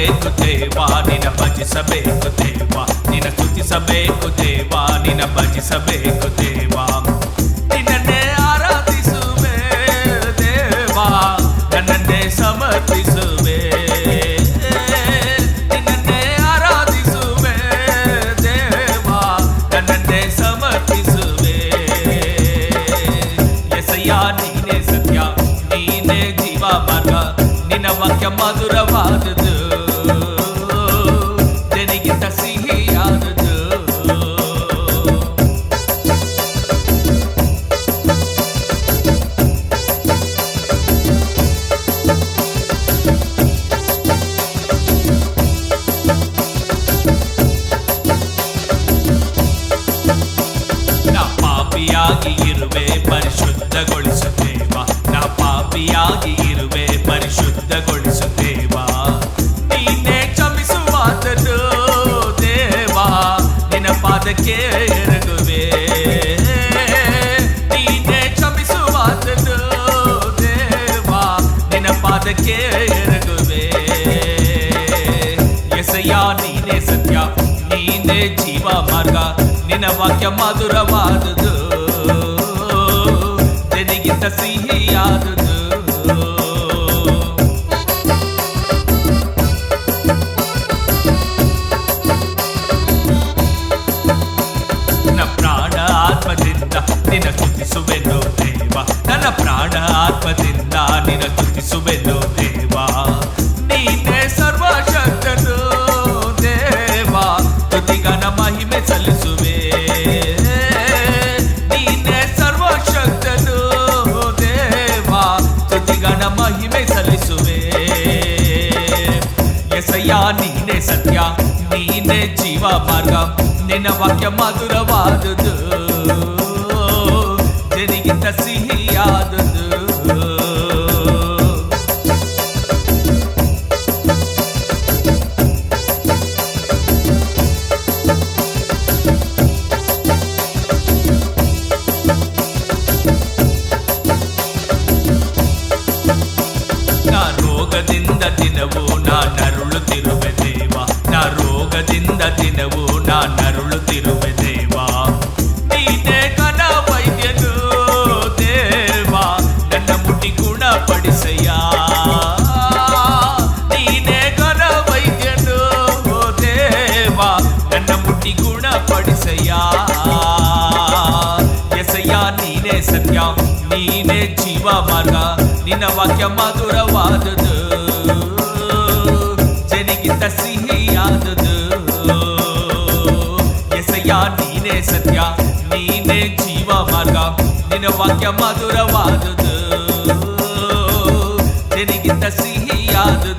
ಸ್ತುತಿಸಬೇಕು ದೇವಾ ನಿನ್ನ ಭಜಿಸಬೇಕು ದೇವಾ ನಿನ್ನ ಸ್ತುತಿಸಬೇಕು ದೇವಾ ನಿನ್ನ ಭಜಿಸಬೇಕು ದೇವಾ ನಿನ್ನನ್ನೇ ಆರಾಧಿಸುವೆ ದೇವಾ ನನ್ನನ್ನೇ ಸಮರ್ಪಿಸುವೆ ನಿನ್ನನ್ನೇ ಆರಾಧಿಸುವೆ ದೇವಾ ನನ್ನನ್ನೇ ಸಮರ್ಪಿಸುವೆ ಎಸಯ್ಯ ನೀನೇ ಸತ್ಯ ನೀನೇ ಜೀವ ಮಾರ್ಗ ನಿನ್ನ ವಾಕ್ಯ ಮಧುರವಾದದು ನಿನಗಿಂತ ಸಿಹಿಯಾದದು ನಾ ಪಾಪಿಯಾಗಿ ಇರುವೆ ಪರಿಶುದ್ಧಗೊಳಿಸು ದೇವಾ ನಾ ಪಾಪಿಯಾಗಿ ಇರುವೆ ಪರಿಶುದ್ಧಗೊಳಿಸು ದೇವಾ ನೀನೇ ಕ್ಷಮಿಸುವಾತನು ದೇವಾ ನಿನ್ನ ಪಾದಕ್ಕೆ ಎರಗುವೆ ನೀನೇ ಕ್ಷಮಿಸುವಾತನು ದೇವಾ ನಿನ್ನ ಪಾದಕ್ಕೆ ಎರಗುವೆ ಎಸಯ್ಯ ನೀನೇ ಸತ್ಯ ನೀನೇ ಜೀವ ಮಾರ್ಗ ನಿನ್ನ ವಾಕ್ಯ ಮಧುರವಾದುದು ನಿನಗಿಂತ ಸಿಹಿಯಾದುದು ನನ್ನ ಪ್ರಾಣ ಆತ್ಮದಿಂದ ನಿನ್ನ ಸ್ತುತಿಸುವೆನು ದೇವಾ ನನ್ನ ಪ್ರಾಣ ಆತ್ಮದಿಂದ ನಿನ್ನ ಸ್ತುತಿಸುವೆನು ದೇವಾ ನೀನೇ ಸರ್ವಶಕ್ತನು ದೇವಾ ಸ್ತುತಿಗಾನ ಮಹಿಮೆ ಸಲ್ಲಿಸುವೆ ನೀನೇ ಸರ್ವಶಕ್ತನು ದೇವಾ ಸ್ತುತಿಗಾನ ಮಹಿಮೆ ಸಲ್ಲಿಸುವೆ ಎಸಯ್ಯ ನೀನೇ ಸತ್ಯ ನೀನೇ ಜೀವ ಮಾರ್ಗ ನಿನ್ನ ವಾಕ್ಯ ಮಧುರವಾದುದು ನಿನಗಿಂತ ಸಿಹಿಯಾದುದು ನಾ ರೋಗದಿಂದ ದಿನವೂ ನಾ ನರಳುತ್ತಿರುವೆ ದೇವಾ ನಾ ರೋಗದಿಂದ ದಿನವೂ ನಾ ನರಳುತ್ತಿರುವೆ ದೇವಾ ನೀನೇ ಘನ ವೈದ್ಯನು ದೇವಾ ನನ್ನ ಮುಟ್ಟಿ ಗುಣಪಡಿಸಯ್ಯ ನೀನೇ ಘನ ವೈದ್ಯನು ದೇವಾ ನನ್ನ ಮುಟ್ಟಿ ಗುಣಪಡಿಸಯ್ಯ ಎಸಯ್ಯ ನೀನೇ ಸತ್ಯ ನೀನೇ ಜೀವ ಮಾರ್ಗ ನಿನ್ನ ವಾಕ್ಯ ಮಧುರವಾದುದು ನಿನಗಿಂತ ಸಿಹಿಯಾದುದು ಎಸಯ್ಯ ನೀನೇ ಸತ್ಯ ನೀನೇ ಜೀವ ಮಾರ್ಗ ನಿನ್ನ ವಾಕ್ಯ ಮಧುರವಾದುದು ನಿನಗಿಂತ ಸಿಹಿಯಾದುದು